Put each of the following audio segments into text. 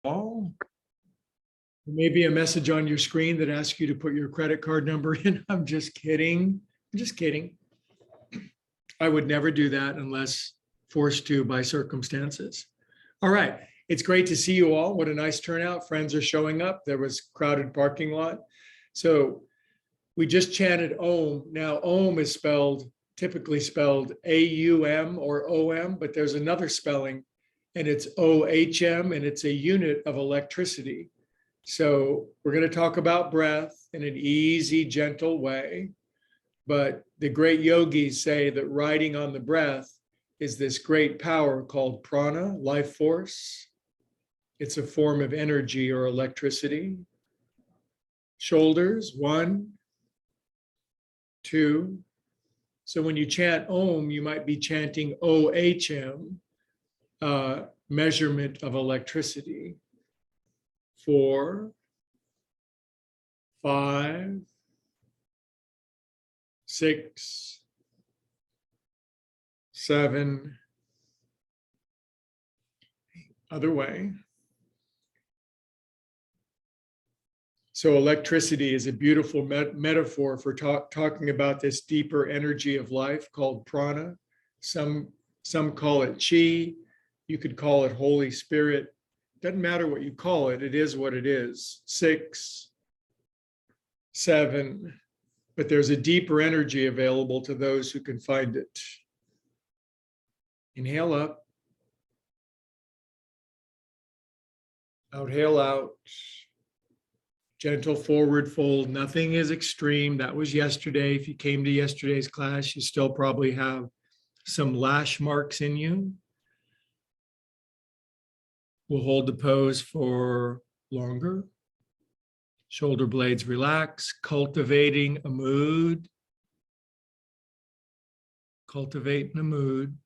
all. There may be a message on your screen that asks you to put your credit card number in. I'm just kidding. I'm just kidding. I would never do that unless forced to by circumstances. All right. It's great to see you all. What a nice turnout. Friends are showing up. There was crowded parking lot. So we just chanted Om. Now, Om is typically spelled A-U-M or O-M, but there's another spelling and it's O-H-M, and it's a unit of electricity. So we're going to talk about breath in an easy, gentle way. But the great yogis say that riding on the breath is this great power called prana, life force. It's a form of energy or electricity. Shoulders, 1, 2. So when you chant Om, you might be chanting O-H-M, measurement of electricity. 4, 5, 6, 7. Other way. So electricity is a beautiful metaphor for talking about this deeper energy of life called prana. Some call it chi. You could call it Holy Spirit. Doesn't matter what you call it. It is what it is. 6, 7. But there's a deeper energy available to those who can find it. Inhale up. Outhale out. Gentle forward fold. Nothing is extreme. That was yesterday. If you came to yesterday's class, you still probably have some lash marks in you. We'll hold the pose for longer. Shoulder blades relax, cultivating a mood. Cultivating a mood.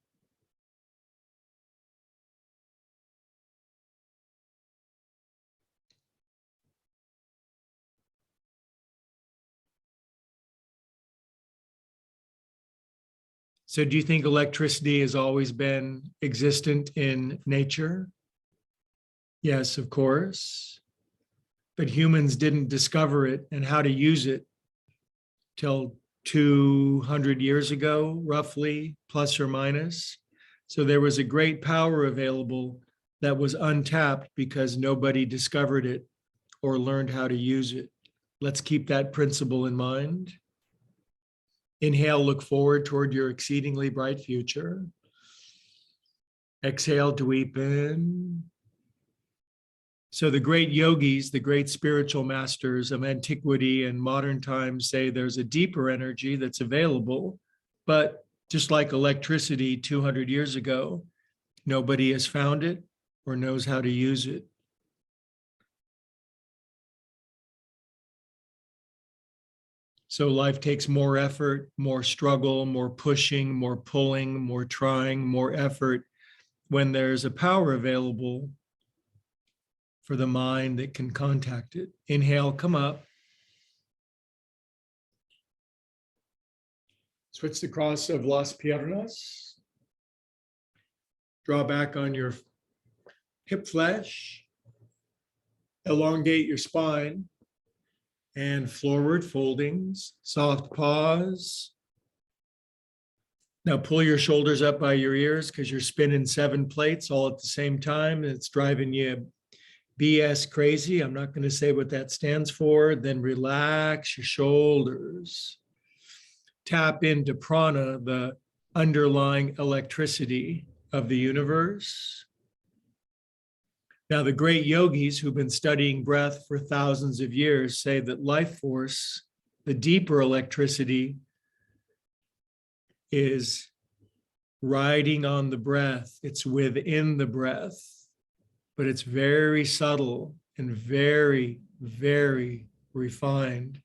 So do you think electricity has always been existent in nature? Yes, of course. But humans didn't discover it and how to use it till 200 years ago, roughly, plus or minus. So there was a great power available that was untapped because nobody discovered it or learned how to use it. Let's keep that principle in mind. Inhale, look forward toward your exceedingly bright future. Exhale, deepen. So the great yogis, the great spiritual masters of antiquity and modern times say there's a deeper energy that's available, but just like electricity 200 years ago, nobody has found it or knows how to use it. So life takes more effort, more struggle, more pushing, more pulling, more trying, more effort when there's a power available for the mind that can contact it. Inhale, come up. Switch the cross of las piernas. Draw back on your hip flesh. Elongate your spine. And forward foldings, soft pause. Now pull your shoulders up by your ears because you're spinning 7 plates all at the same time. And it's driving you BS crazy. I'm not going to say what that stands for. Then relax your shoulders. Tap into prana, the underlying electricity of the universe. Now, the great yogis who've been studying breath for thousands of years say that life force, the deeper electricity, is riding on the breath. It's within the breath, but it's very subtle and very, very refined.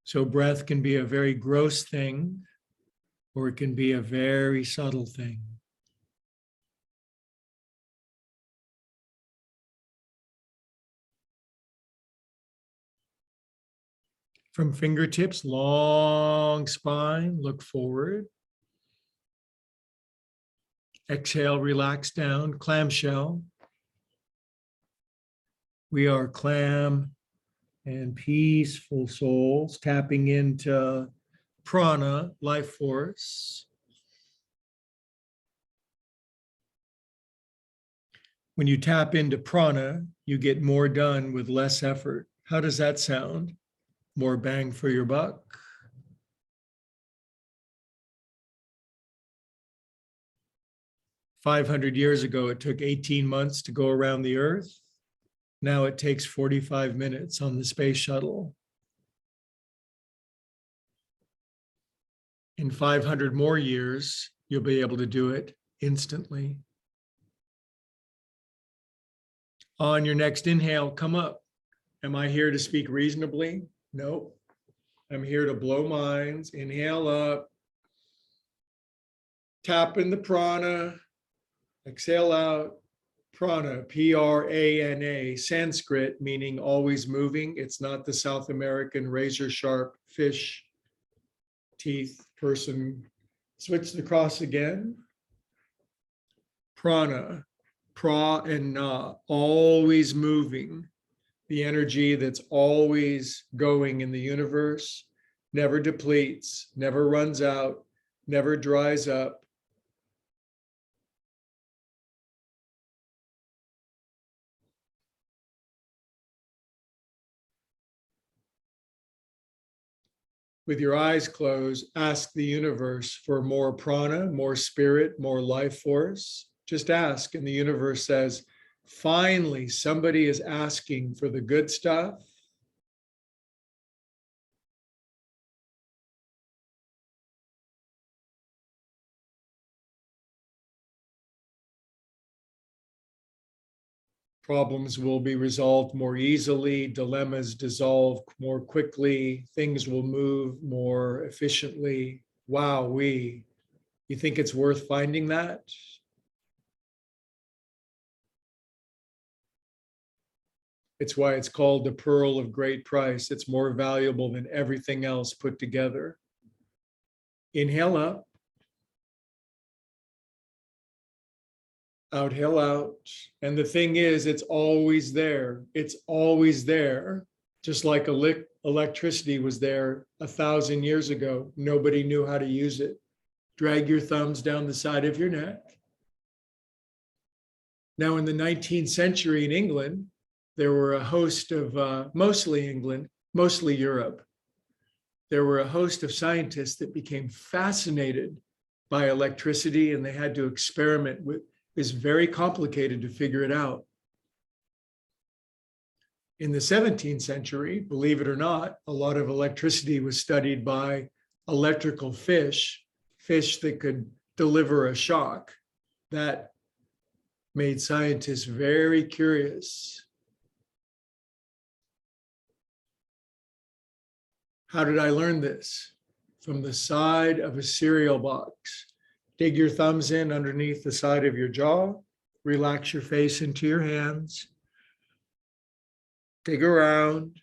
So breath can be a very gross thing, or it can be a very subtle thing. From fingertips, long spine, look forward. Exhale, relax down, clamshell. We are clam and peaceful souls tapping into prana, life force. When you tap into prana, you get more done with less effort. How does that sound? More bang for your buck? 500 years ago, it took 18 months to go around the Earth. Now it takes 45 minutes on the space shuttle. In 500 more years, you'll be able to do it instantly. On your next inhale, come up. Am I here to speak reasonably? No. I'm here to blow minds. Inhale up. Tap in the prana. Exhale out. Prana, Prana, Sanskrit, meaning always moving. It's not the South American razor sharp fish teeth person. Switch the cross again. Prana, pra and na, always moving. The energy that's always going in the universe, never depletes, never runs out, never dries up. With your eyes closed, ask the universe for more prana, more spirit, more life force. Just ask, and the universe says, finally, somebody is asking for the good stuff. Problems will be resolved more easily, dilemmas dissolve more quickly, things will move more efficiently. Wow, you think it's worth finding that? It's why it's called the pearl of great price. It's more valuable than everything else put together. Inhale up, exhale out. And the thing is, it's always there. It's always there. Just like electricity was there 1,000 years ago. Nobody knew how to use it. Drag your thumbs down the side of your neck. Now, in the 19th century in England, there were a host of, mostly England, mostly Europe, there were a host of scientists that became fascinated by electricity, and they had to experiment with. It's very complicated to figure it out. In the 17th century, believe it or not, a lot of electricity was studied by electrical fish that could deliver a shock. That made scientists very curious. How did I learn this? From the side of a cereal box. Dig your thumbs in underneath the side of your jaw. Relax your face into your hands. Dig around.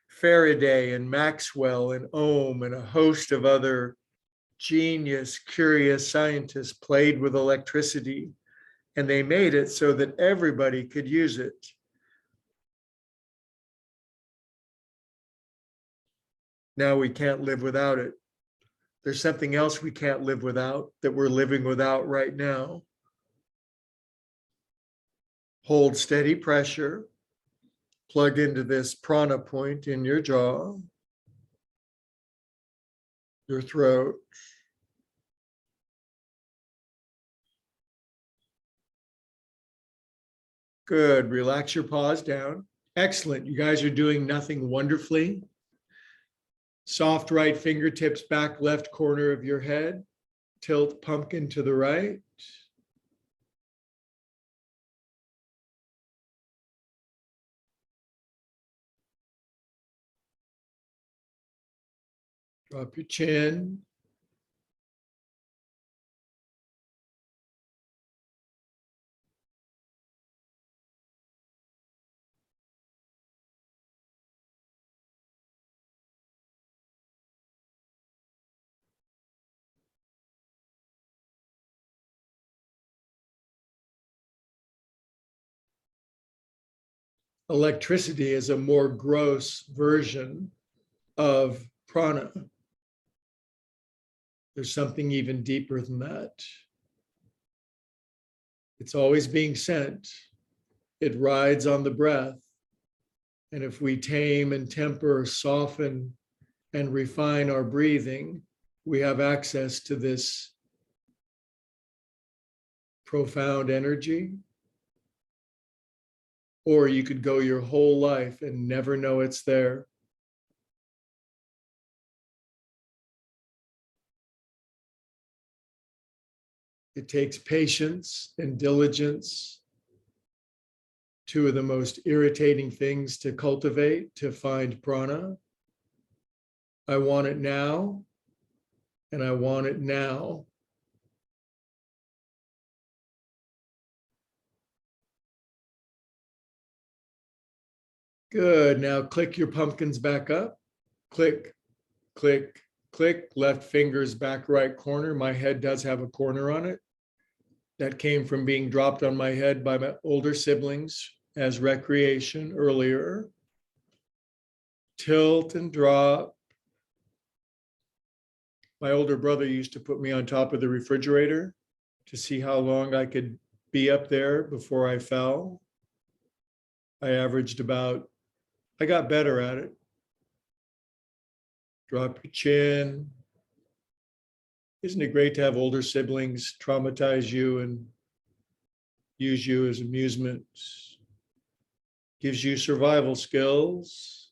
Faraday and Maxwell and Ohm and a host of other genius, curious scientists played with electricity, and they made it so that everybody could use it. Now we can't live without it. There's something else we can't live without that we're living without right now. Hold steady pressure. Plug into this prana point in your jaw, your throat. Good. Relax your paws down. Excellent. You guys are doing nothing wonderfully. Soft right fingertips back left corner of your head. Tilt pumpkin to the right. Drop your chin. electricity is a more gross version of prana. There's something even deeper than that. It's always being sent. It rides on the breath. And if we tame and temper, soften, and refine our breathing, we have access to this profound energy. Or you could go your whole life and never know it's there. It takes patience and diligence, two of the most irritating things to cultivate, to find prana. I want it now, and I want it now. Good. Now click your pumpkins back up. Click, click, click. Left finger's back right corner. My head does have a corner on it. That came from being dropped on my head by my older siblings as recreation earlier. Tilt and drop. My older brother used to put me on top of the refrigerator to see how long I could be up there before I fell. I got better at it. Drop your chin. Isn't it great to have older siblings traumatize you and use you as amusement? Gives you survival skills.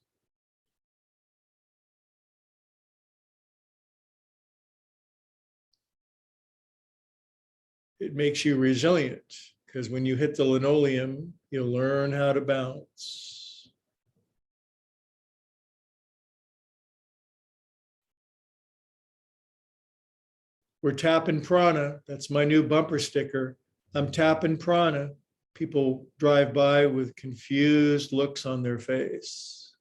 It makes you resilient, because when you hit the linoleum, you'll learn how to bounce. We're tapping prana. That's my new bumper sticker. I'm tapping prana. People drive by with confused looks on their face.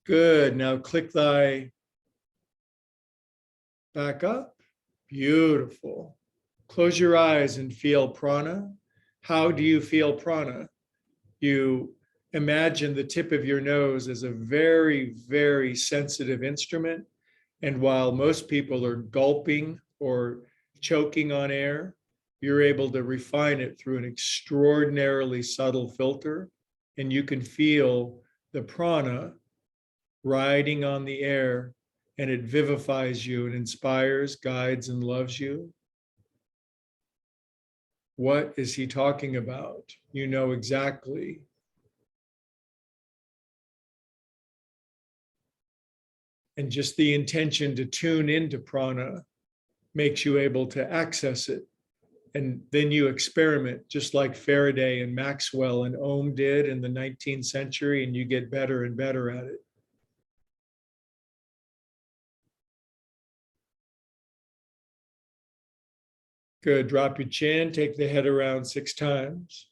Good. Now click thy back up. Beautiful. Close your eyes and feel prana. How do you feel prana? You imagine the tip of your nose as a very, very sensitive instrument. And while most people are gulping or choking on air, you're able to refine it through an extraordinarily subtle filter. And you can feel the prana riding on the air, and it vivifies you and inspires, guides, and loves you. What is he talking about? You know exactly. And just the intention to tune into prana makes you able to access it. And then you experiment, just like Faraday and Maxwell and Ohm did in the 19th century, and you get better and better at it. Good. Drop your chin, take the head around 6 times.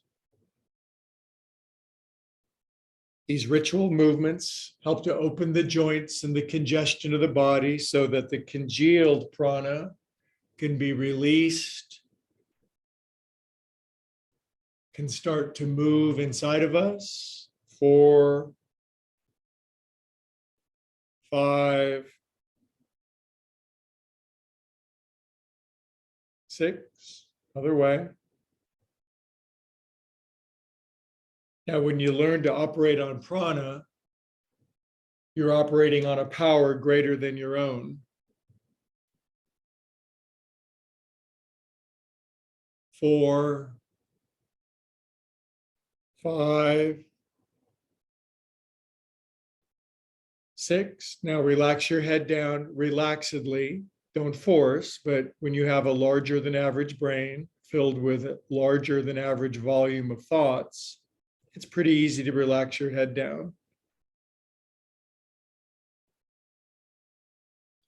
These ritual movements help to open the joints and the congestion of the body so that the congealed prana can be released, can start to move inside of us. 4, 5, 6, other way. Now, when you learn to operate on prana, you're operating on a power greater than your own. 4, 5, 6. Now relax your head down relaxedly. Don't force, but when you have a larger than average brain filled with a larger than average volume of thoughts, it's pretty easy to relax your head down.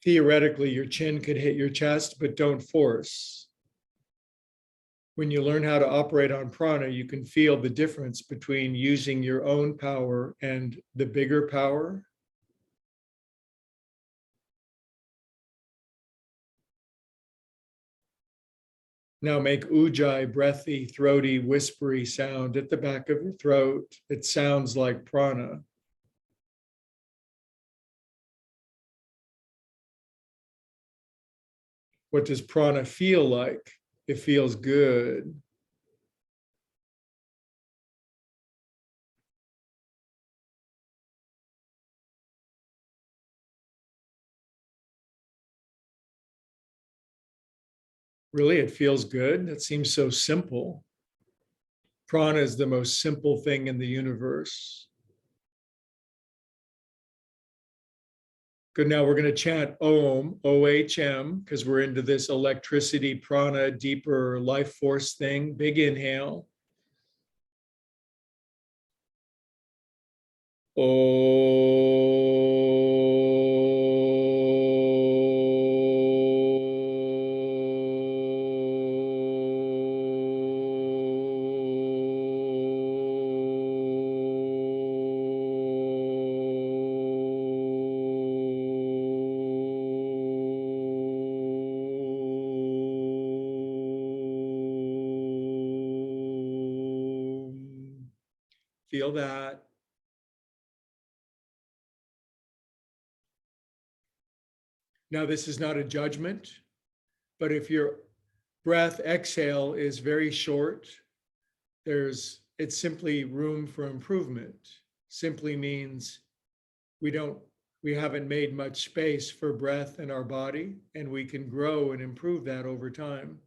Theoretically, your chin could hit your chest, but don't force. When you learn how to operate on prana, you can feel the difference between using your own power and the bigger power. Now make ujjayi, breathy, throaty, whispery sound at the back of your throat. It sounds like prana. What does prana feel like? It feels good. Really, it feels good. That seems so simple. Prana is the most simple thing in the universe. Good. Now we're going to chant Om, OHM, because we're into this electricity, prana, deeper life force thing. Big inhale. Feel that. Now, this is not a judgment, but if your breath exhale is very short, it's simply room for improvement. Simply means we haven't made much space for breath in our body, and we can grow and improve that over time.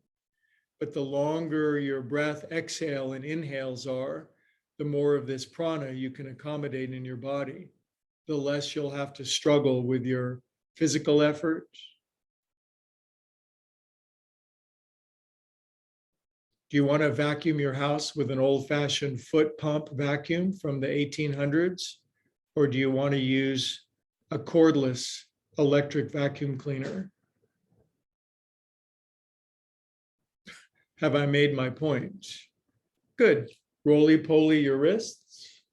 But the longer your breath exhale and inhales are, the more of this prana you can accommodate in your body, the less you'll have to struggle with your physical effort. Do you want to vacuum your house with an old-fashioned foot pump vacuum from the 1800s? Or do you want to use a cordless electric vacuum cleaner? Have I made my point? Good. Roly-poly your wrists.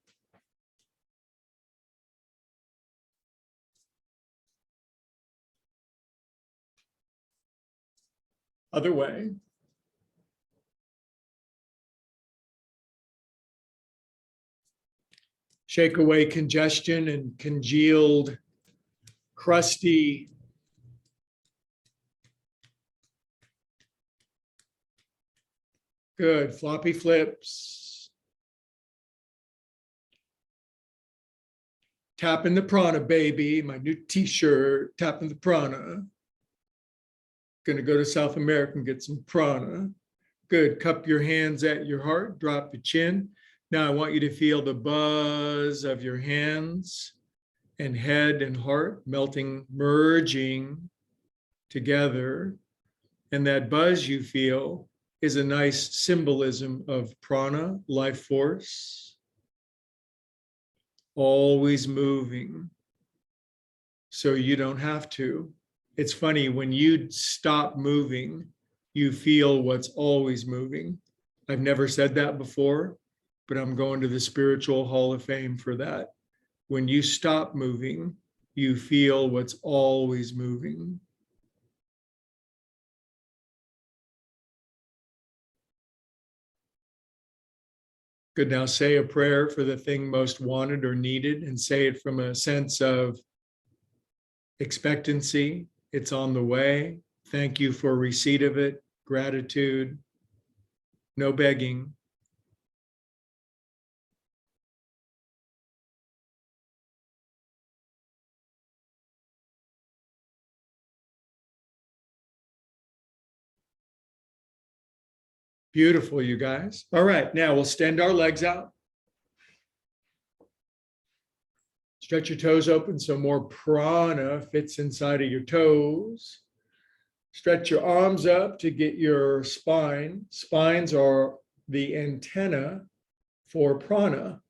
Other way. Shake away congestion and congealed, crusty, good, floppy flips. Tapping the prana, baby, my new t-shirt, tapping the prana. Gonna go to South America and get some prana. Good, cup your hands at your heart, drop the chin. Now I want you to feel the buzz of your hands and head and heart melting, merging together. And that buzz you feel is a nice symbolism of prana, life force, always moving. So you don't have to. It's funny, when you stop moving, you feel what's always moving. I've never said that before, but I'm going to the Spiritual Hall of Fame for that. When you stop moving, you feel what's always moving. Good. Now say a prayer for the thing most wanted or needed, and say it from a sense of expectancy. It's on the way. Thank you for receipt of it. Gratitude. No begging. Beautiful, you guys. All right, now we'll extend our legs out. Stretch your toes open so more prana fits inside of your toes. Stretch your arms up to get your spine. Spines are the antenna for prana.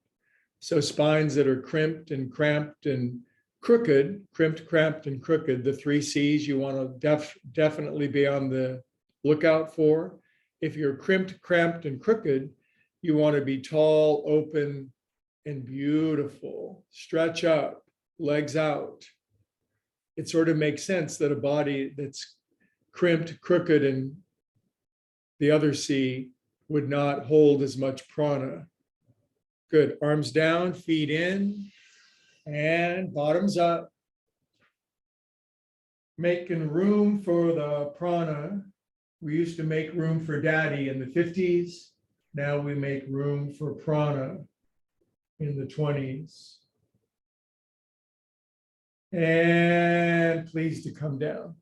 So spines that are crimped and cramped and crooked, crimped, cramped, and crooked, the three C's you want to definitely be on the lookout for. If you're crimped, cramped, and crooked, you want to be tall, open, and beautiful. Stretch up, legs out. It sort of makes sense that a body that's crimped, crooked, and the other C would not hold as much prana. Good. Arms down, feet in, and bottoms up. Making room for the prana. We used to make room for daddy in the 50s. Now we make room for prana in the 20s. And please to come down.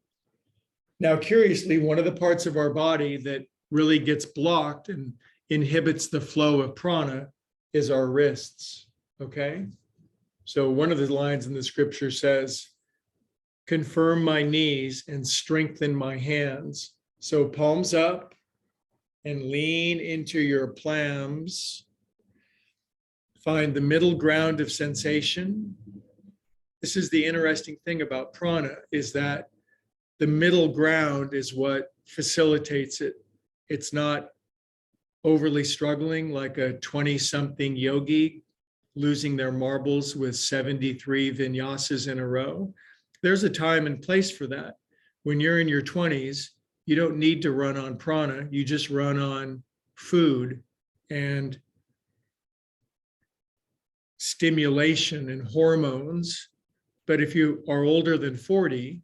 Now, curiously, one of the parts of our body that really gets blocked and inhibits the flow of prana is our wrists, okay? So one of the lines in the scripture says, confirm my knees and strengthen my hands. So palms up and lean into your palms. Find the middle ground of sensation. This is the interesting thing about prana, is that the middle ground is what facilitates it. It's not overly struggling like a 20-something yogi losing their marbles with 73 vinyasas in a row. There's a time and place for that. When you're in your 20s, you don't need to run on prana. You just run on food and stimulation and hormones. But if you are older than 40,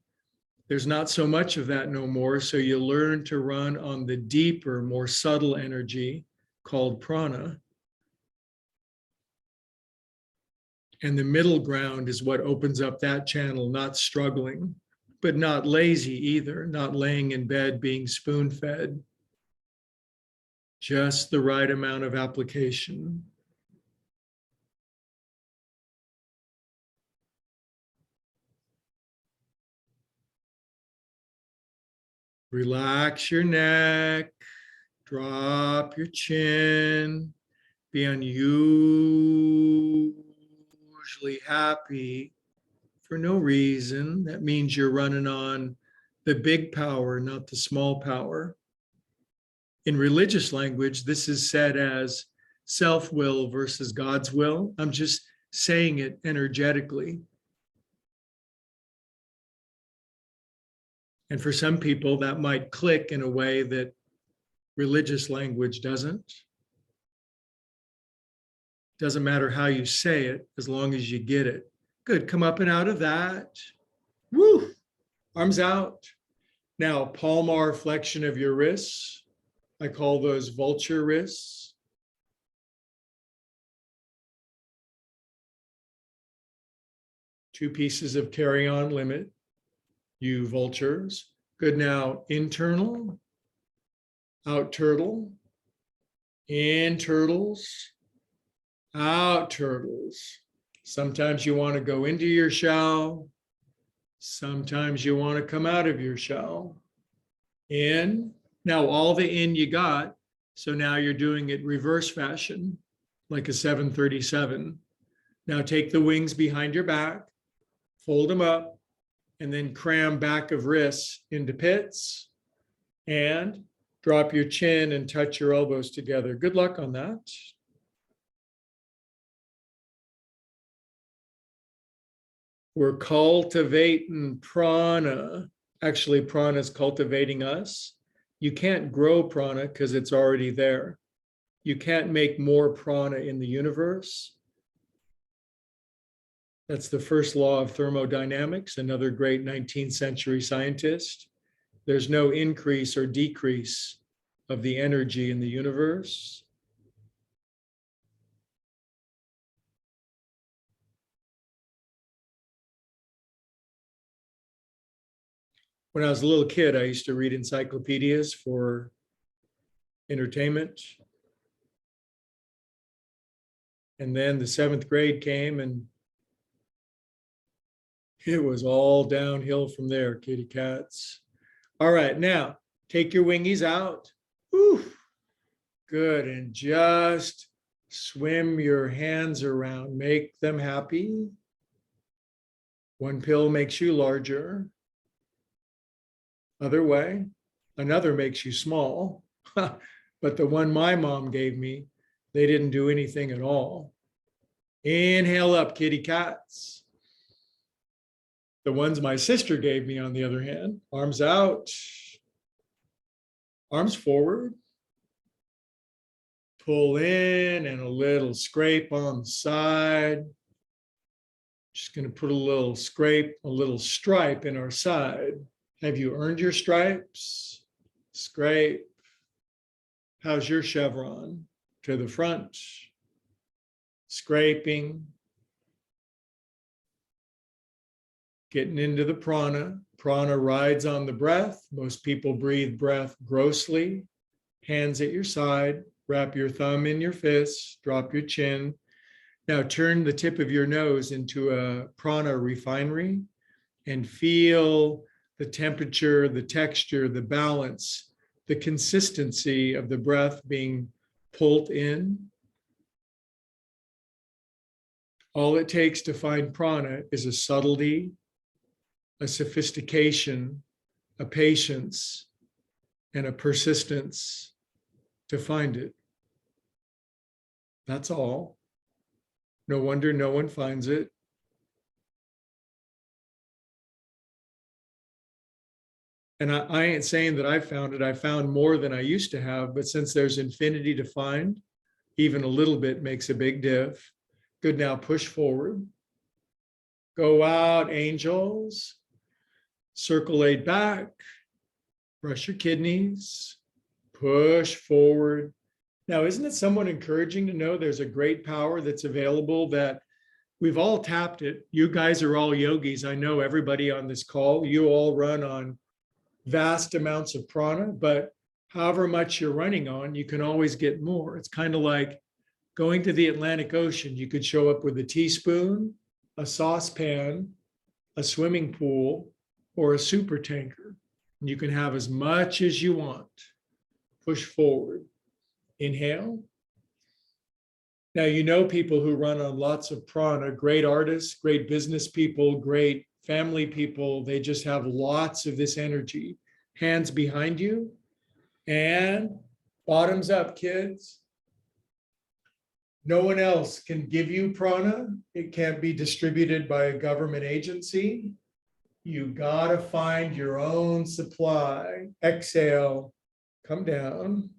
there's not so much of that no more. So you learn to run on the deeper, more subtle energy called prana. And the middle ground is what opens up that channel, not struggling, but not lazy either, not laying in bed being spoon-fed. Just the right amount of application. Relax your neck, drop your chin, be unusually happy for no reason. That means you're running on the big power, not the small power. In religious language, this is said as self-will versus God's will. I'm just saying it energetically. And for some people, that might click in a way that religious language doesn't. Doesn't matter how you say it, as long as you get it. Good, come up and out of that. Woo, arms out. Now, palmar flexion of your wrists. I call those vulture wrists. Two pieces of carry-on limit, you vultures. Good, now internal, out turtle, in turtles, out turtles. Sometimes you want to go into your shell. Sometimes you want to come out of your shell. In. Now all the in you got. So now you're doing it reverse fashion, like a 737. Now take the wings behind your back, fold them up, and then cram back of wrists into pits. And drop your chin and touch your elbows together. Good luck on that. We're cultivating prana. Actually, prana is cultivating us. You can't grow prana because it's already there. You can't make more prana in the universe. That's the first law of thermodynamics, another great 19th century scientist. There's no increase or decrease of the energy in the universe. When I was a little kid, I used to read encyclopedias for entertainment. And then the 7th grade came and it was all downhill from there, kitty cats. All right, now take your wingies out. Whew. Good, and just swim your hands around, make them happy. One pill makes you larger. Other way, another makes you small. But the one my mom gave me, they didn't do anything at all. Inhale up, kitty cats. The ones my sister gave me, on the other hand, arms out, arms forward, Pull in and a little scrape on the side. Just going to put a little scrape, a little stripe in our side. Have you earned your stripes? Scrape. How's your chevron? To the front. Scraping. Getting into the prana. Prana rides on the breath. Most people breathe breath grossly. Hands at your side. Wrap your thumb in your fist. Drop your chin. Now turn the tip of your nose into a prana refinery and feel the temperature, the texture, the balance, the consistency of the breath being pulled in. All it takes to find prana is a subtlety, a sophistication, a patience, and a persistence to find it. That's all. No wonder no one finds it. And I ain't saying that I found it. I found more than I used to have, but since there's infinity to find, even a little bit makes a big diff. Good, now push forward. Go out, angels. Circulate back. Brush your kidneys. Push forward. Now, isn't it somewhat encouraging to know there's a great power that's available that we've all tapped it? You guys are all yogis. I know everybody on this call, you all run on vast amounts of prana, but however much you're running on, you can always get more. It's kind of like going to the Atlantic Ocean. You could show up with a teaspoon, a saucepan, a swimming pool, or a super tanker. And you can have as much as you want. Push forward. Inhale. Now, you know people who run on lots of prana, great artists, great business people, great family people, they just have lots of this energy. Hands behind you and bottoms up, kids. No one else can give you prana. It can't be distributed by a government agency. You gotta find your own supply. Exhale, come down.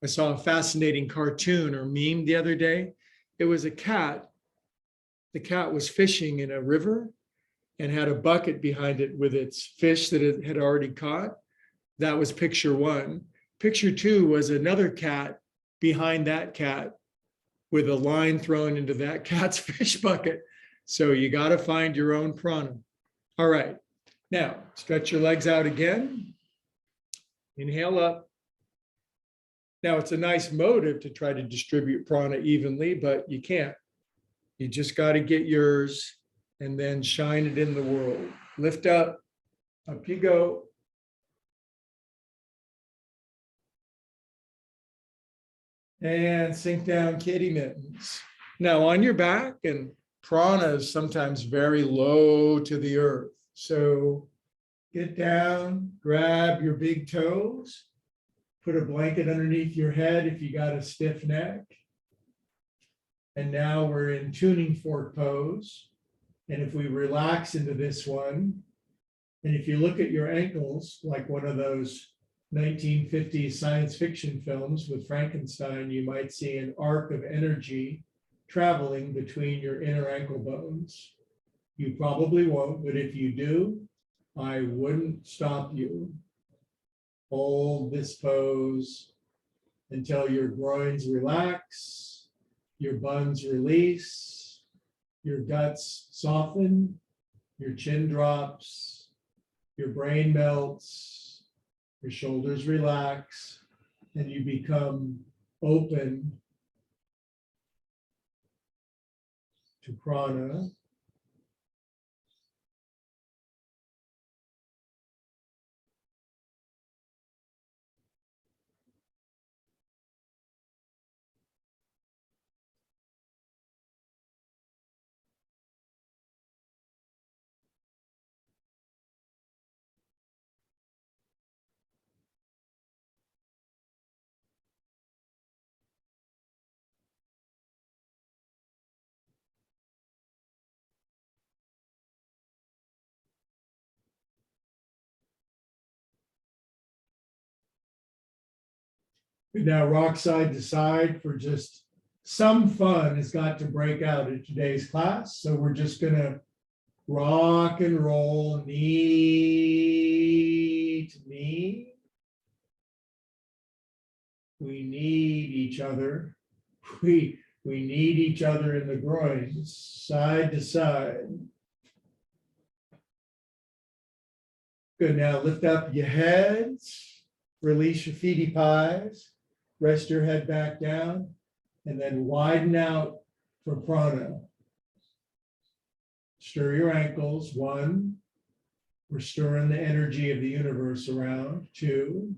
I saw a fascinating cartoon or meme the other day. It was a cat. The cat was fishing in a river and had a bucket behind it with its fish that it had already caught. That was picture one. Picture two was another cat behind that cat with a line thrown into that cat's fish bucket. So you got to find your own prana. All right. Now, stretch your legs out again. Inhale up. Now, it's a nice motive to try to distribute prana evenly, but you can't. You just got to get yours and then shine it in the world. Lift up you go. And sink down, kitty mittens. Now on your back, and prana is sometimes very low to the earth. So get down, grab your big toes, put a blanket underneath your head if you got a stiff neck. And now we're in tuning fork pose. And if we relax into this one, and if you look at your ankles, like one of those 1950s science fiction films with Frankenstein, you might see an arc of energy traveling between your inner ankle bones. You probably won't, but if you do, I wouldn't stop you. Hold this pose until your groins relax, your buns release, your guts soften, your chin drops, your brain melts, your shoulders relax, and you become open to prana. Now rock side to side for just some fun has got to break out in today's class. So we're just going to rock and roll knee to knee. We need each other. We need each other in the groins, side to side. Good. Now lift up your heads, release your feety pies, rest your head back down, and then widen out for prana. Stir your ankles. 1, we're stirring the energy of the universe around. 2,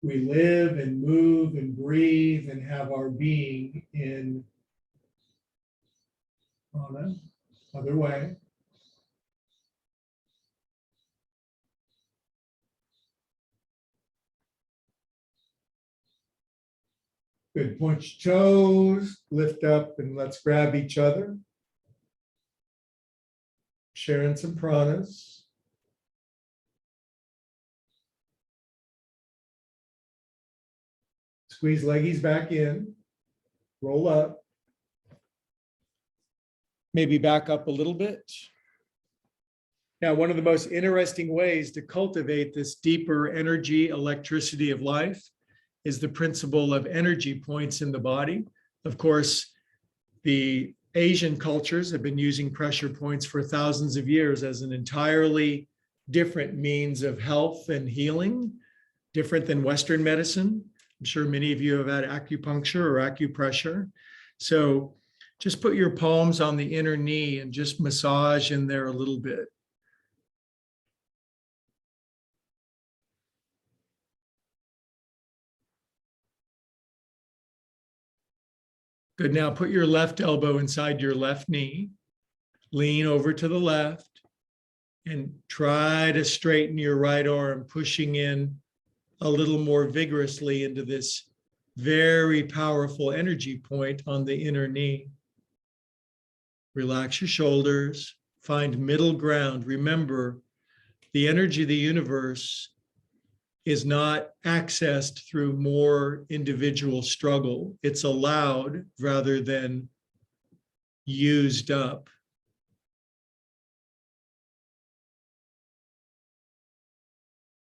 we live and move and breathe and have our being in prana. Other way. Good. Point your toes, lift up, and let's grab each other. Sharing some pranas. Squeeze leggies back in. Roll up. Maybe back up a little bit. Now, one of the most interesting ways to cultivate this deeper energy, electricity of life is the principle of energy points in the body. Of course, the Asian cultures have been using pressure points for thousands of years as an entirely different means of health and healing, different than Western medicine. I'm sure many of you have had acupuncture or acupressure. So just put your palms on the inner knee and just massage in there a little bit. Good. Now put your left elbow inside your left knee. Lean over to the left and try to straighten your right arm, pushing in a little more vigorously into this very powerful energy point on the inner knee. Relax your shoulders, find middle ground. Remember, the energy of the universe is not accessed through more individual struggle. It's allowed rather than used up.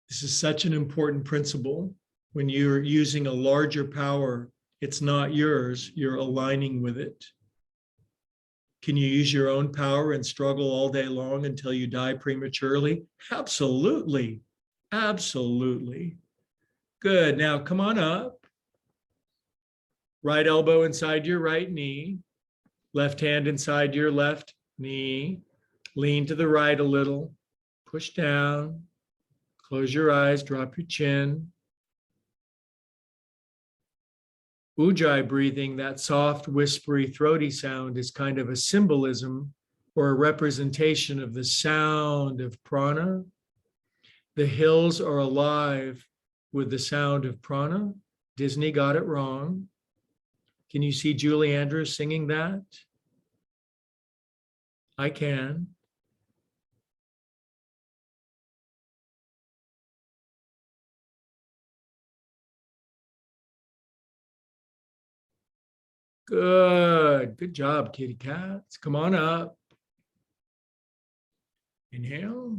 This is such an important principle. When you're using a larger power, it's not yours, you're aligning with it. Can you use your own power and struggle all day long until you die prematurely? Absolutely. Absolutely. Good. Now come on up. Right elbow inside your right knee. Left hand inside your left knee. Lean to the right a little. Push down. Close your eyes. Drop your chin. Ujjayi breathing, that soft, whispery, throaty sound, is kind of a symbolism or a representation of the sound of prana. The hills are alive with the sound of prana. Disney got it wrong. Can you see Julie Andrews singing that? I can. Good. Good job, kitty cats. Come on up. Inhale.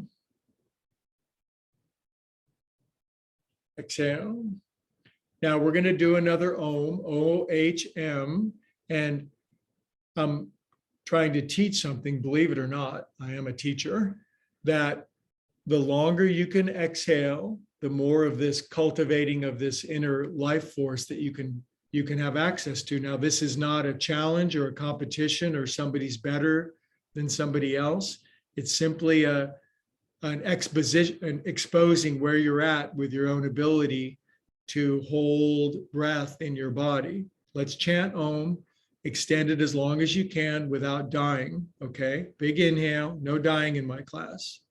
Exhale. Now we're going to do another Om, O-H-M, and I'm trying to teach something, believe it or not, I am a teacher, that the longer you can exhale, the more of this cultivating of this inner life force that you can have access to. Now, this is not a challenge or a competition or somebody's better than somebody else. It's simply an exposition, an exposing where you're at with your own ability to hold breath in your body. Let's chant Om, extend it as long as you can without dying, okay? Big inhale, no dying in my class.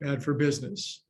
Bad for business.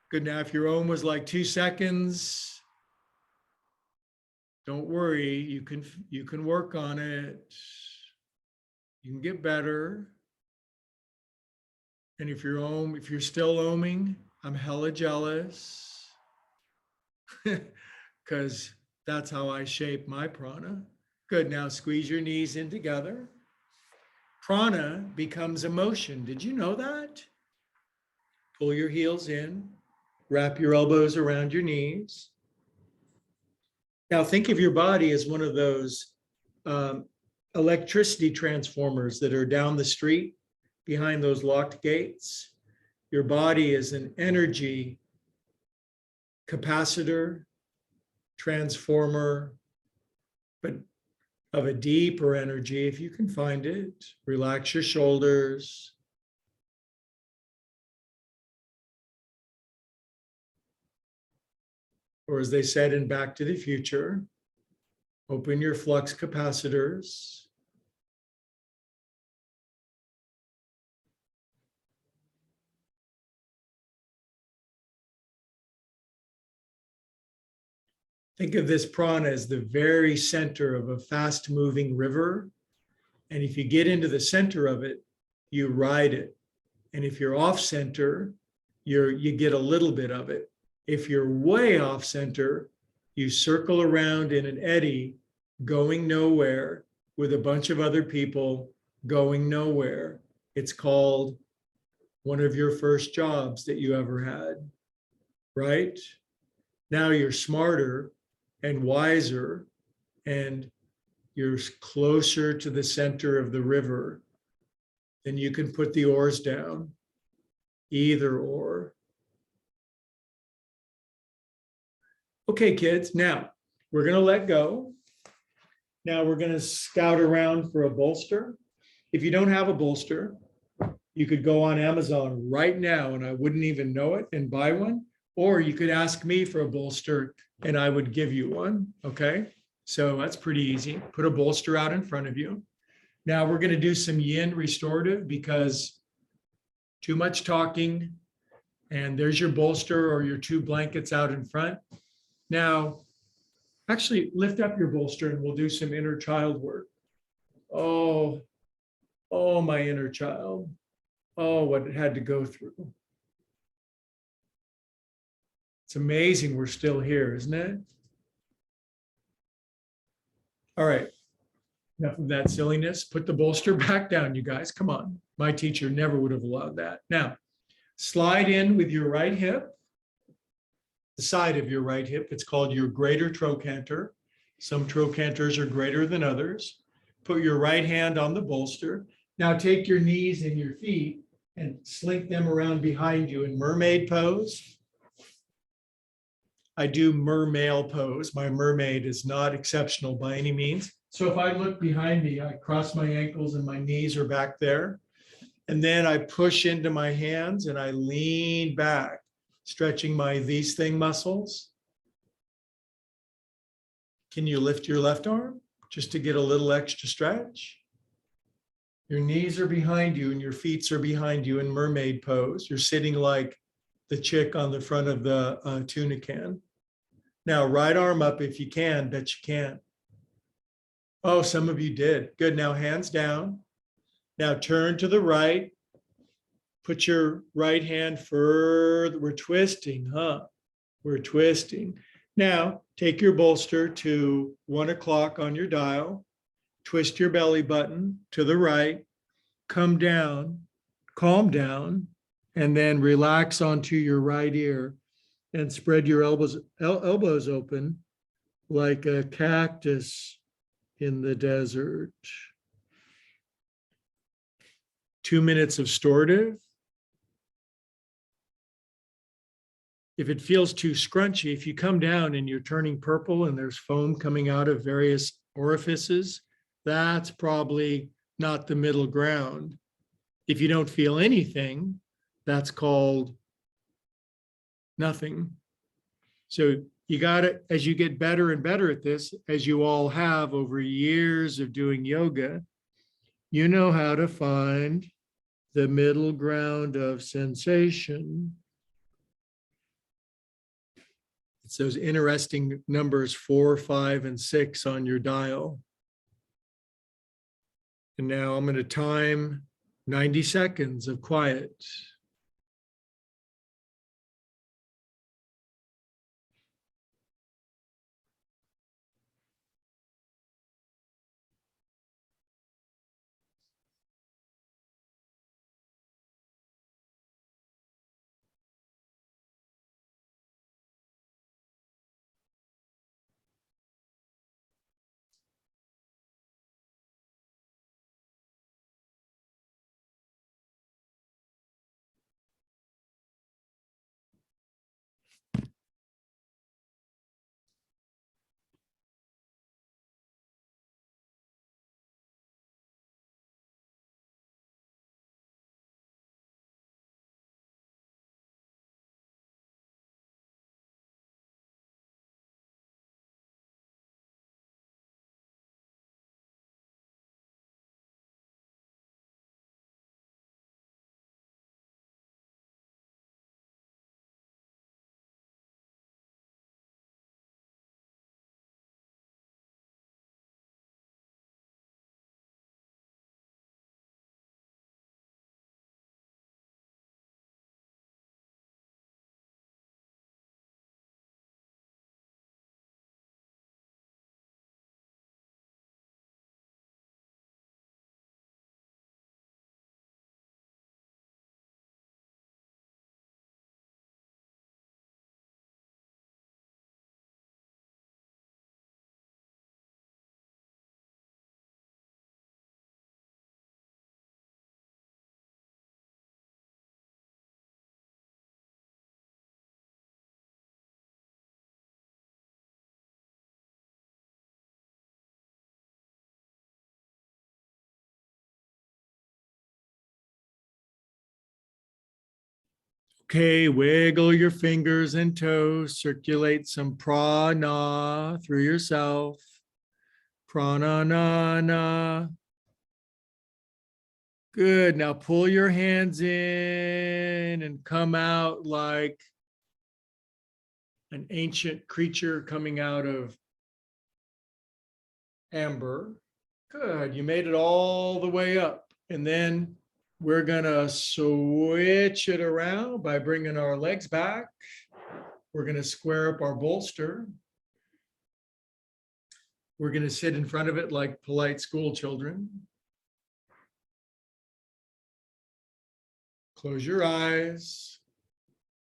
Good. Now, if your ohm was like 2 seconds, don't worry. You can work on it. You can get better. And if you're still ohming, I'm hella jealous because that's how I shape my prana. Good. Now squeeze your knees in together. Prana becomes emotion. Did you know that? Pull your heels in, wrap your elbows around your knees. Now think of your body as one of those um, electricity transformers that are down the street behind those locked gates. Your body is an energy capacitor, transformer, but of a deeper energy, if you can find it. Relax your shoulders. Or as they said in Back to the Future, open your flux capacitors. Think of this prana as the very center of a fast moving river. And if you get into the center of it, you ride it. And if you're off center, you get a little bit of it. If you're way off center, you circle around in an eddy, going nowhere with a bunch of other people going nowhere. It's called one of your first jobs that you ever had, right? Now you're smarter and wiser, and you're closer to the center of the river, then you can put the oars down, either or. Okay, kids, now we're going to let go. Now we're going to scout around for a bolster. If you don't have a bolster, you could go on Amazon right now and I wouldn't even know it and buy one. Or you could ask me for a bolster and I would give you one. Okay. So that's pretty easy. Put a bolster out in front of you. Now we're going to do some yin restorative because too much talking. And there's your bolster or your 2 blankets out in front. Now, actually lift up your bolster and we'll do some inner child work. Oh, my inner child. Oh, what it had to go through. It's amazing we're still here, isn't it? All right. Enough of that silliness. Put the bolster back down, you guys. Come on. My teacher never would have allowed that. Now, slide in with your right hip, the side of your right hip. It's called your greater trochanter. Some trochanters are greater than others. Put your right hand on the bolster. Now take your knees and your feet and slink them around behind you in mermaid pose. I do mermail pose. My mermaid is not exceptional by any means. So if I look behind me, I cross my ankles and my knees are back there. And then I push into my hands and I lean back, stretching my these thing muscles. Can you lift your left arm just to get a little extra stretch? Your knees are behind you and your feet are behind you in mermaid pose. You're sitting like the chick on the front of the tuna can. Now, right arm up if you can, bet you can. Oh, some of you did. Good. Now, hands down. Now, turn to the right. Put your right hand further. We're twisting, huh? We're twisting. Now, take your bolster to 1 o'clock on your dial. Twist your belly button to the right. Come down, calm down, and then relax onto your right ear and spread your elbows open like a cactus in the desert. 2 minutes of storative. If it feels too scrunchy, if you come down and you're turning purple and there's foam coming out of various orifices, that's probably not the middle ground. If you don't feel anything, that's called nothing. So you got to, as you get better and better at this, as you all have over years of doing yoga, you know how to find the middle ground of sensation. It's those interesting numbers 4, 5, and 6 on your dial. And now I'm going to time 90 seconds of quiet. Okay, wiggle your fingers and toes, circulate some prana through yourself. Prana, na, na. Good. Now pull your hands in and come out like an ancient creature coming out of amber. Good. You made it all the way up. And then we're going to switch it around by bringing our legs back. We're going to square up our bolster. We're going to sit in front of it like polite school children. Close your eyes.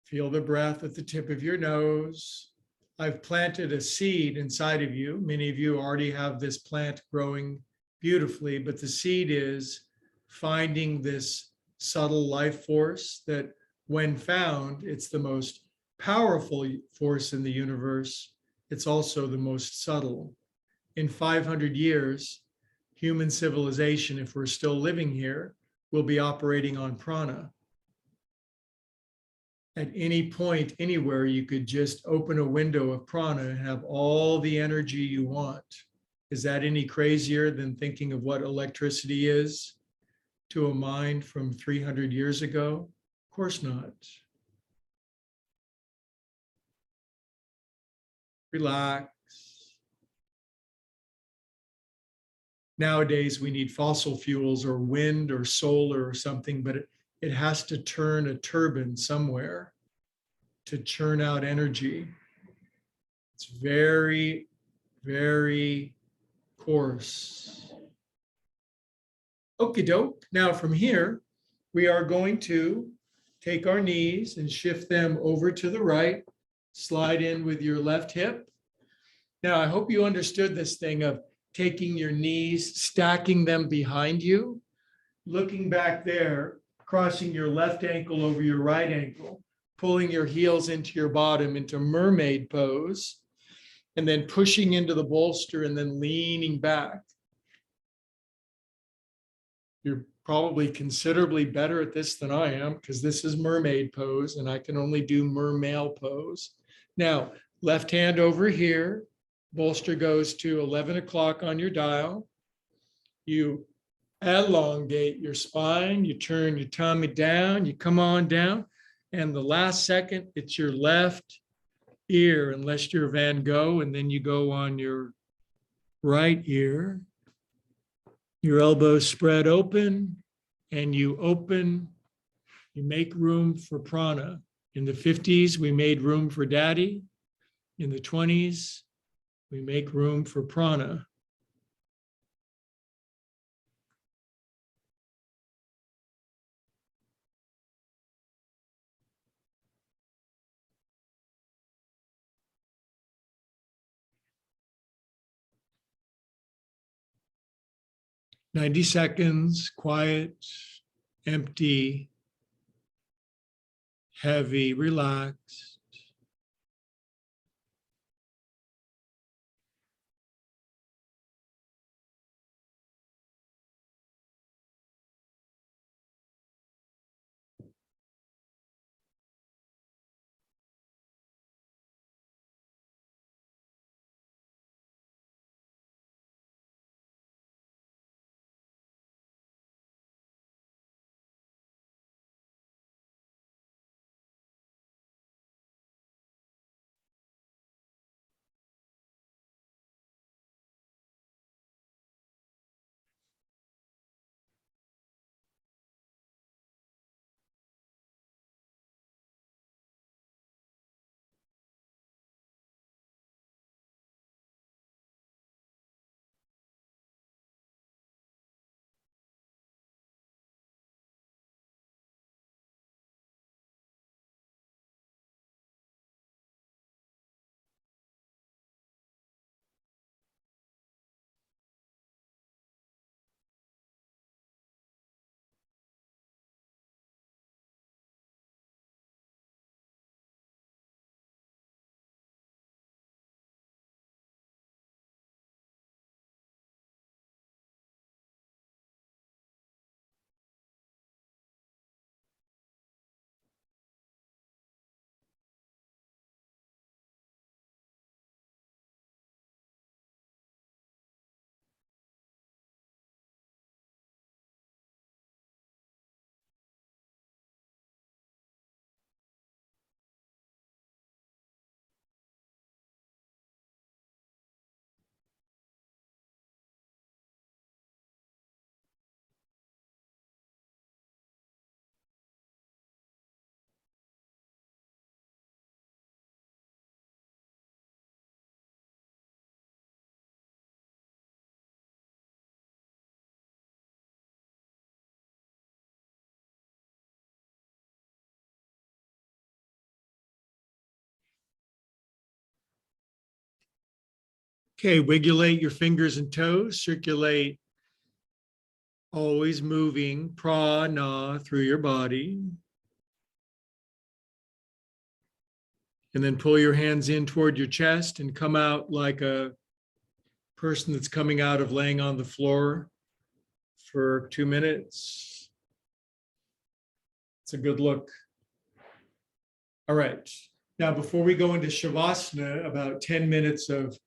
Feel the breath at the tip of your nose. I've planted a seed inside of you. Many of you already have this plant growing beautifully, but the seed is finding this subtle life force that, when found, it's the most powerful force in the universe. It's also the most subtle. In 500 years, human civilization, if we're still living here, will be operating on prana. At any point, anywhere, you could just open a window of prana and have all the energy you want. Is that any crazier than thinking of what electricity is to a mind from 300 years ago? Of course not. Relax. Nowadays, we need fossil fuels or wind or solar or something, but it has to turn a turbine somewhere to churn out energy. It's very, very coarse. Okie doke. Now from here, we are going to take our knees and shift them over to the right, slide in with your left hip. Now, I hope you understood this thing of taking your knees, stacking them behind you, looking back there, crossing your left ankle over your right ankle, pulling your heels into your bottom into mermaid pose, and then pushing into the bolster and then leaning back. You're probably considerably better at this than I am, because this is mermaid pose and I can only do mermail pose. Now, left hand over here, bolster goes to 11 o'clock on your dial. You elongate your spine, you turn your tummy down, you come on down, and the last second, it's your left ear, unless you're Van Gogh, and then you go on your right ear. Your elbows spread open, and you open, you make room for prana. In the 50s, we made room for daddy. In the 20s, we make room for prana. "90 seconds, quiet, empty, heavy, relaxed." Okay, wigulate your fingers and toes, circulate, always moving prana through your body. And then pull your hands in toward your chest and come out like a person that's coming out of laying on the floor for 2 minutes. It's a good look. All right. Now, before we go into Shavasana, about 10 minutes of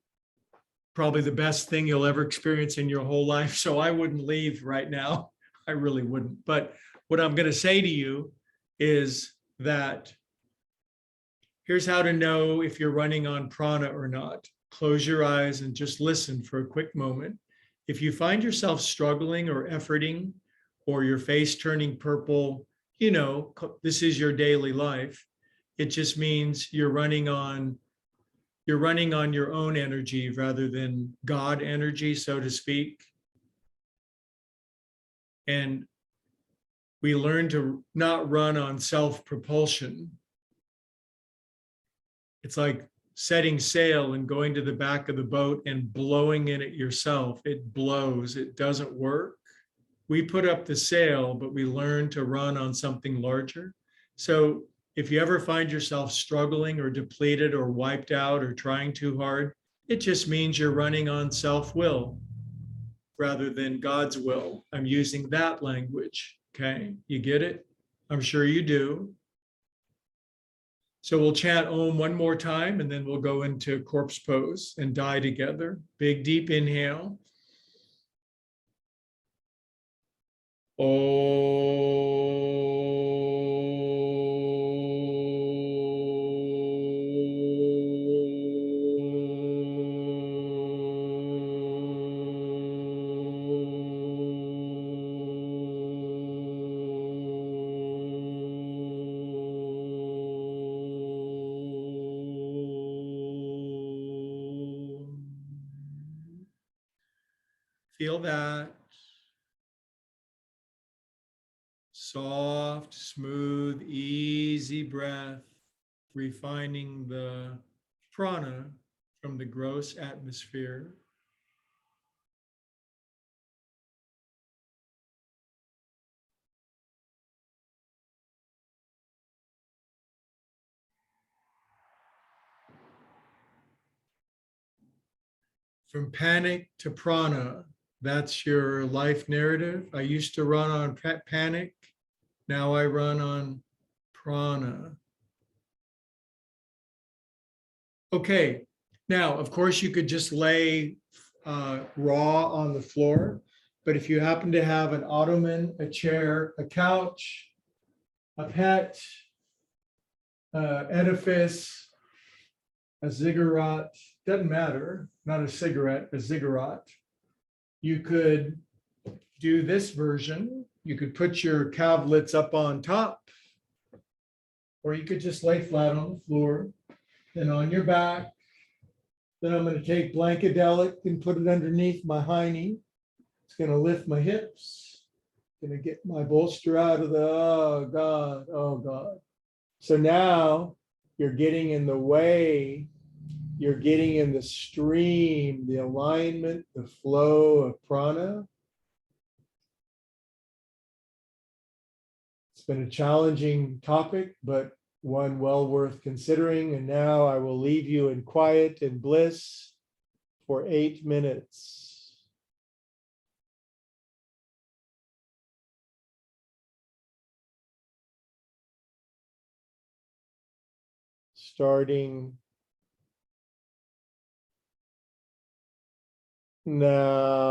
probably the best thing you'll ever experience in your whole life. So I wouldn't leave right now. I really wouldn't. But what I'm going to say to you is that here's how to know if you're running on prana or not. Close your eyes and just listen for a quick moment. If you find yourself struggling or efforting, or your face turning purple, you know, this is your daily life. It just means you're running on your own energy rather than God energy, so to speak. And we learn to not run on self-propulsion. It's like setting sail and going to the back of the boat and blowing in it yourself. It blows, it doesn't work. We put up the sail, but we learn to run on something larger. So if you ever find yourself struggling or depleted or wiped out or trying too hard, it just means you're running on self-will rather than God's will. I'm using that language. Okay, you get it? I'm sure you do. So we'll chant Om one more time, and then we'll go into corpse pose and die together. Big, deep inhale. Om. Feel that. Soft, smooth, easy breath, refining the prana from the gross atmosphere. From panic to prana, that's your life narrative. I used to run on panic. Now I run on prana. Okay, now, of course, you could just lay raw on the floor, but if you happen to have an ottoman, a chair, a couch, a pet, edifice, a ziggurat, doesn't matter, not a cigarette, a ziggurat, you could do this version. You could put your calvelets up on top, or you could just lay flat on the floor, then on your back. Then I'm going to take Blankadelic and put it underneath my hiney. It's going to lift my hips. Going to get my bolster out of the, oh God, oh God. So now you're getting in the way. You're getting in the stream, the alignment, the flow of prana. It's been a challenging topic, but one well worth considering. And now I will leave you in quiet and bliss for 8 minutes. Starting now.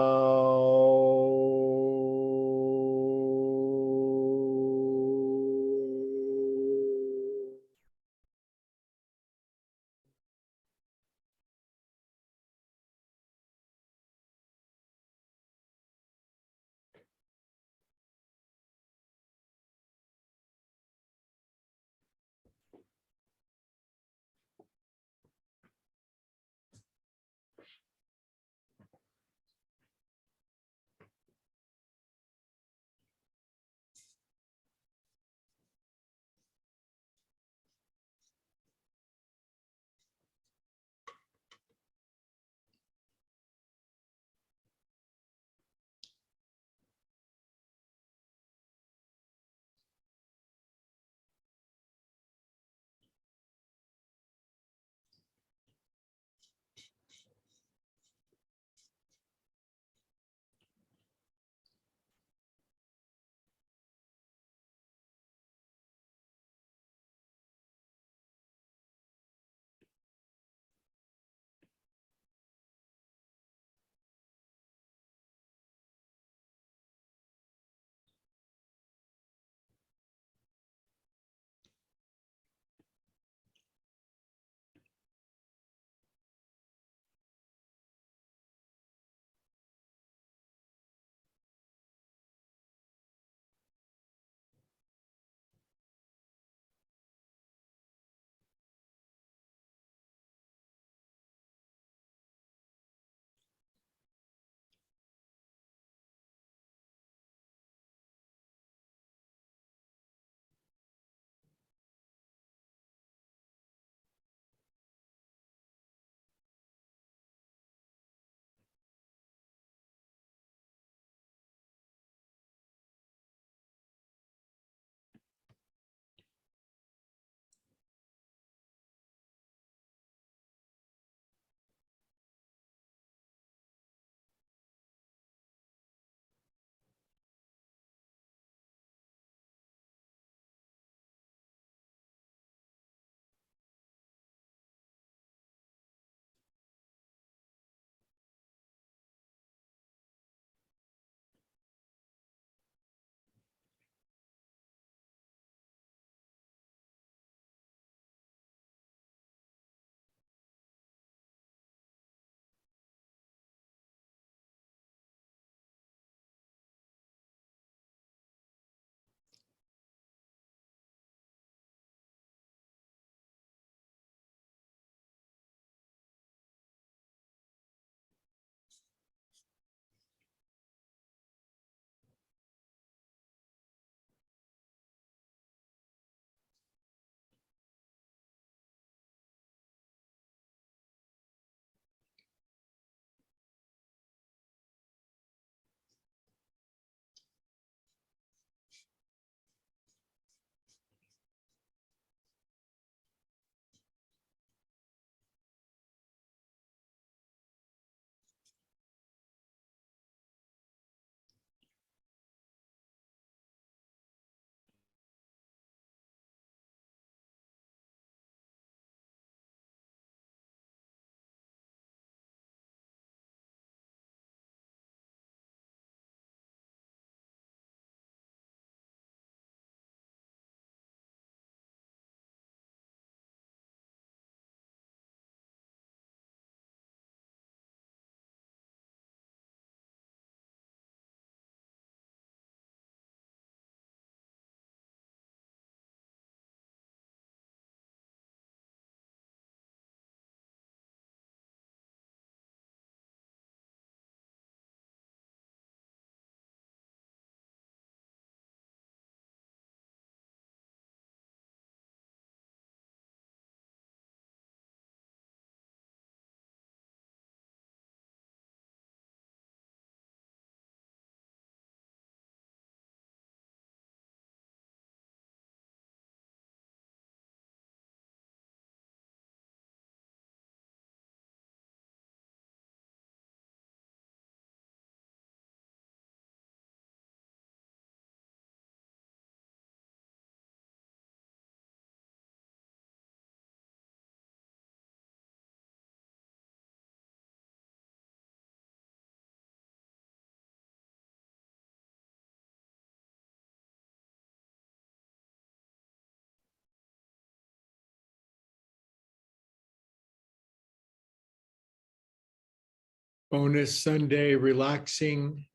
bonus Sunday relaxing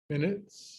minutes.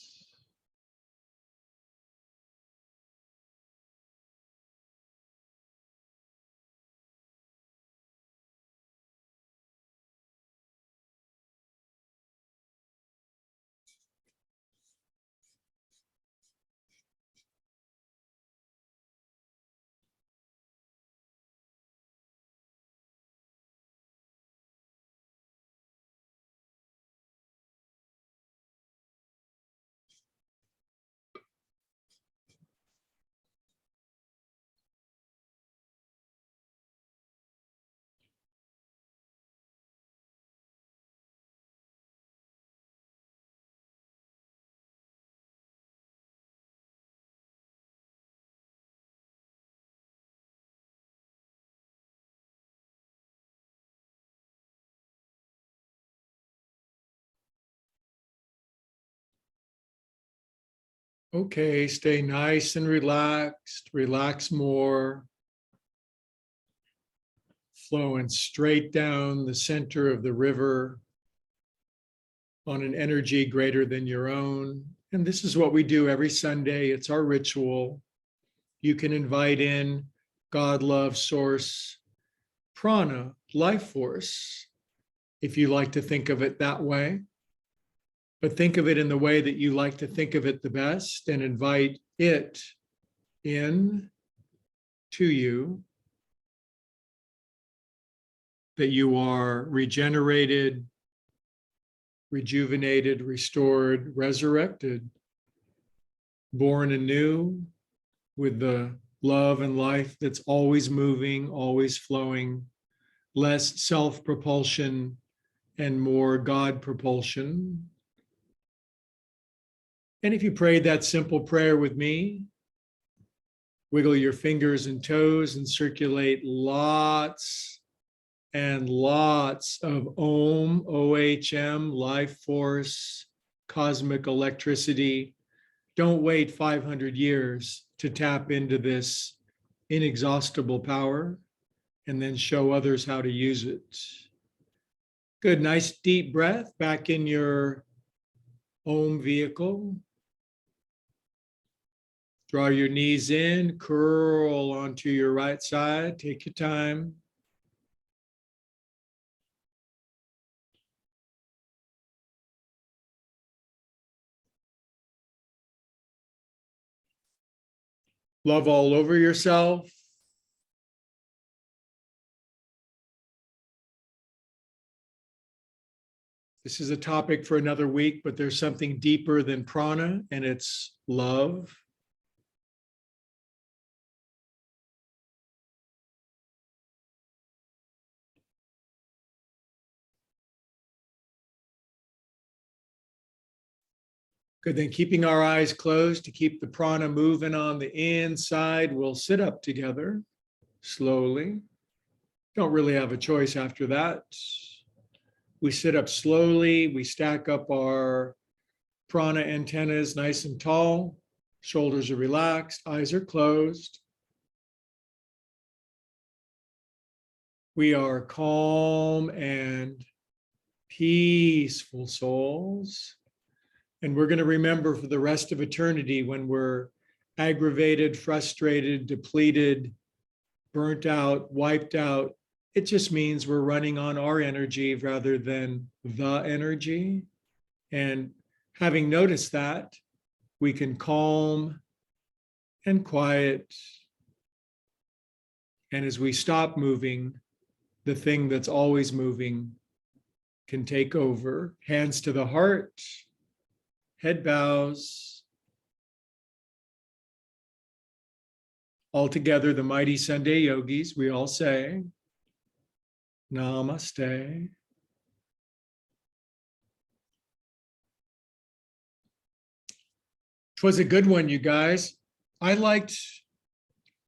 Okay, stay nice and relaxed. Relax more. Flowing straight down the center of the river on an energy greater than your own. And this is what we do every Sunday. It's our ritual. You can invite in God, love, source, prana, life force, if you like to think of it that way. But think of it in the way that you like to think of it the best and invite it in to you, that you are regenerated, rejuvenated, restored, resurrected, born anew with the love and life that's always moving, always flowing, less self-propulsion and more God propulsion. And if you prayed that simple prayer with me, wiggle your fingers and toes and circulate lots and lots of Om, OHM, life force, cosmic electricity. Don't wait 500 years to tap into this inexhaustible power and then show others how to use it. Good, nice deep breath back in your Om vehicle. Draw your knees in, curl onto your right side. Take your time. Love all over yourself. This is a topic for another week, but there's something deeper than prana, and it's love. Good, then keeping our eyes closed to keep the prana moving on the inside, we'll sit up together slowly. Don't really have a choice after that. We sit up slowly, we stack up our prana antennas nice and tall, shoulders are relaxed, eyes are closed. We are calm and peaceful souls. And we're going to remember for the rest of eternity when we're aggravated, frustrated, depleted, burnt out, wiped out. It just means we're running on our energy rather than the energy. And having noticed that, we can calm and quiet. And as we stop moving, the thing that's always moving can take over. Hands to the heart. Head bows. All together, the mighty Sunday yogis, we all say, Namaste. It was a good one, you guys. I liked